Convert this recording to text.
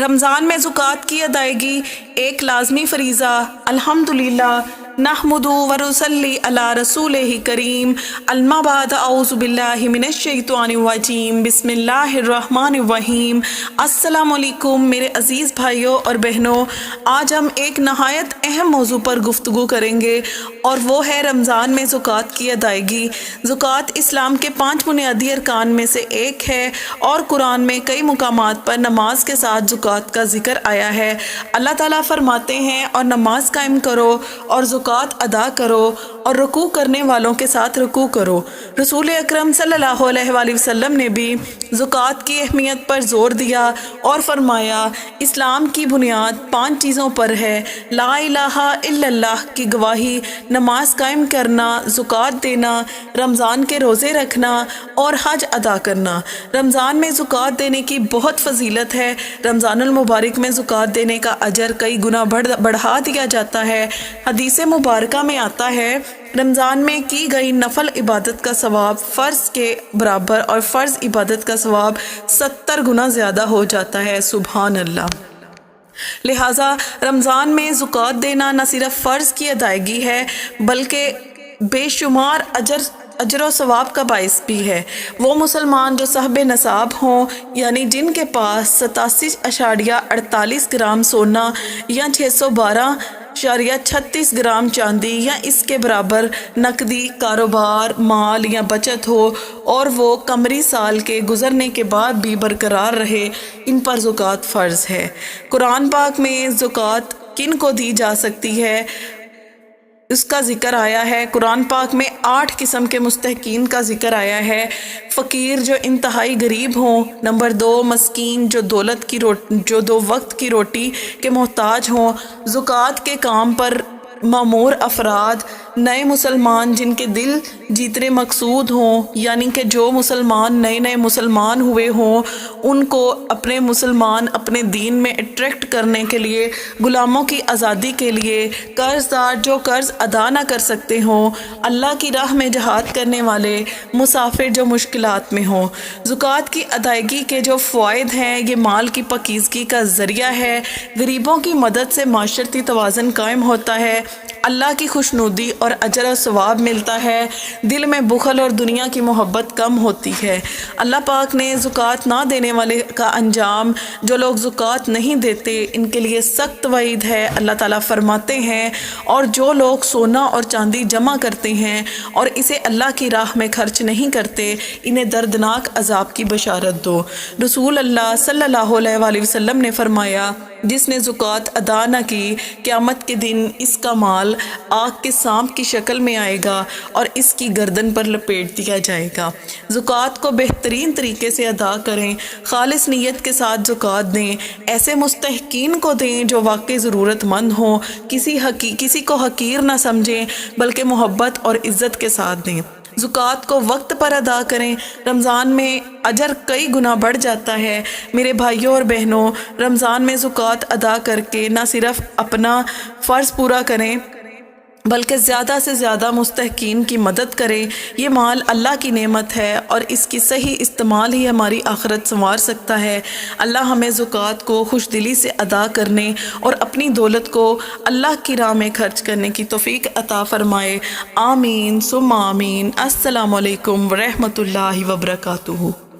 رمضان میں زکوٰۃ کی ادائیگی ایک لازمی فریضہ۔ الحمدللہ نحمد ونصلی علی رسولہ کریم، اما بعد، اعوذ باللہ من الشیطان الرجیم، بسم اللہ الرحمن الرحیم۔ السلام علیکم میرے عزیز بھائیوں اور بہنوں، آج ہم ایک نہایت اہم موضوع پر گفتگو کریں گے اور وہ ہے رمضان میں زکوٰۃ کی ادائیگی۔ زکوٰۃ اسلام کے 5 بنیادی ارکان میں سے ایک ہے اور قرآن میں کئی مقامات پر نماز کے ساتھ زکوٰۃ کا ذکر آیا ہے۔ اللہ تعالیٰ فرماتے ہیں، اور نماز قائم کرو اور زکوٰۃ ادا کرو اور رکوع کرنے والوں کے ساتھ رکوع کرو۔ رسول اکرم صلی اللہ علیہ وآلہ وسلم نے بھی زکوٰۃ کی اہمیت پر زور دیا اور فرمایا، اسلام کی بنیاد 5 چیزوں پر ہے: لا الہ الا اللہ کی گواہی، نماز قائم کرنا، زکوٰۃ دینا، رمضان کے روزے رکھنا اور حج ادا کرنا۔ رمضان میں زکوٰۃ دینے کی بہت فضیلت ہے۔ رمضان المبارک میں زکوٰۃ دینے کا اجر کئی گنا بڑھا دیا جاتا ہے۔ حدیث مبارکہ میں آتا ہے، رمضان میں کی گئی نفل عبادت کا ثواب فرض کے برابر اور فرض عبادت کا ثواب 70 گنا زیادہ ہو جاتا ہے۔ سبحان اللہ۔ لہٰذا رمضان میں زکوٰۃ دینا نہ صرف فرض کی ادائیگی ہے بلکہ بے شمار اجر و ثواب کا باعث بھی ہے۔ وہ مسلمان جو صاحب نصاب ہوں، یعنی جن کے پاس 87.48 گرام سونا یا 612.36 گرام چاندی یا اس کے برابر نقدی کاروبار، مال یا بچت ہو اور وہ قمری سال کے گزرنے کے بعد بھی برقرار رہے، ان پر زکوٰۃ فرض ہے۔ قرآن پاک میں زکوٰۃ کن کو دی جا سکتی ہے اس کا ذکر آیا ہے۔ قرآن پاک میں 8 قسم کے مستحقین کا ذکر آیا ہے۔ فقیر جو انتہائی غریب ہوں، نمبر 2 مسکین جو 2 وقت کی روٹی کے محتاج ہوں، زکوٰۃ کے کام پر مامور افراد، نئے مسلمان جن کے دل جیتنے مقصود ہوں، یعنی کہ جو مسلمان نئے مسلمان ہوئے ہوں، ان کو اپنے دین میں اٹریکٹ کرنے کے لیے، غلاموں کی آزادی کے لیے، قرض دار جو قرض ادا نہ کر سکتے ہوں، اللہ کی راہ میں جہاد کرنے والے، مسافر جو مشکلات میں ہوں۔ زکوٰۃ کی ادائیگی کے جو فوائد ہیں، یہ مال کی پاکیزگی کا ذریعہ ہے، غریبوں کی مدد سے معاشرتی توازن قائم ہوتا ہے، اللہ کی خوشنودی اور اجر و ثواب ملتا ہے، دل میں بخل اور دنیا کی محبت کم ہوتی ہے۔ اللہ پاک نے زکوٰۃ نہ دینے والے کا انجام، جو لوگ زکوٰۃ نہیں دیتے، ان کے لیے سخت وعید ہے۔ اللہ تعالیٰ فرماتے ہیں، اور جو لوگ سونا اور چاندی جمع کرتے ہیں اور اسے اللہ کی راہ میں خرچ نہیں کرتے، انہیں دردناک عذاب کی بشارت دو۔ رسول اللہ صلی اللہ علیہ وآلہ وسلم نے فرمایا، جس نے زکوٰۃ ادا نہ کی، قیامت کے دن اس کا مال آگ کے سانپ کی شکل میں آئے گا اور اس کی گردن پر لپیٹ دیا جائے گا۔ زکوٰۃ کو بہترین طریقے سے ادا کریں، خالص نیت کے ساتھ زکوٰۃ دیں، ایسے مستحقین کو دیں جو واقعی ضرورت مند ہوں، کسی کو حقیر نہ سمجھیں بلکہ محبت اور عزت کے ساتھ دیں۔ زکوٰۃ کو وقت پر ادا کریں، رمضان میں اجر کئی گنا بڑھ جاتا ہے۔ میرے بھائیوں اور بہنوں، رمضان میں زکوٰۃ ادا کر کے نہ صرف اپنا فرض پورا کریں بلکہ زیادہ سے زیادہ مستحقین کی مدد کریں۔ یہ مال اللہ کی نعمت ہے اور اس کی صحیح استعمال ہی ہماری آخرت سنوار سکتا ہے۔ اللہ ہمیں زکوٰۃ کو خوش دلی سے ادا کرنے اور اپنی دولت کو اللہ کی راہ میں خرچ کرنے کی توفیق عطا فرمائے۔ آمین ثم آمین۔ السلام علیکم ورحمۃ اللہ وبرکاتہ۔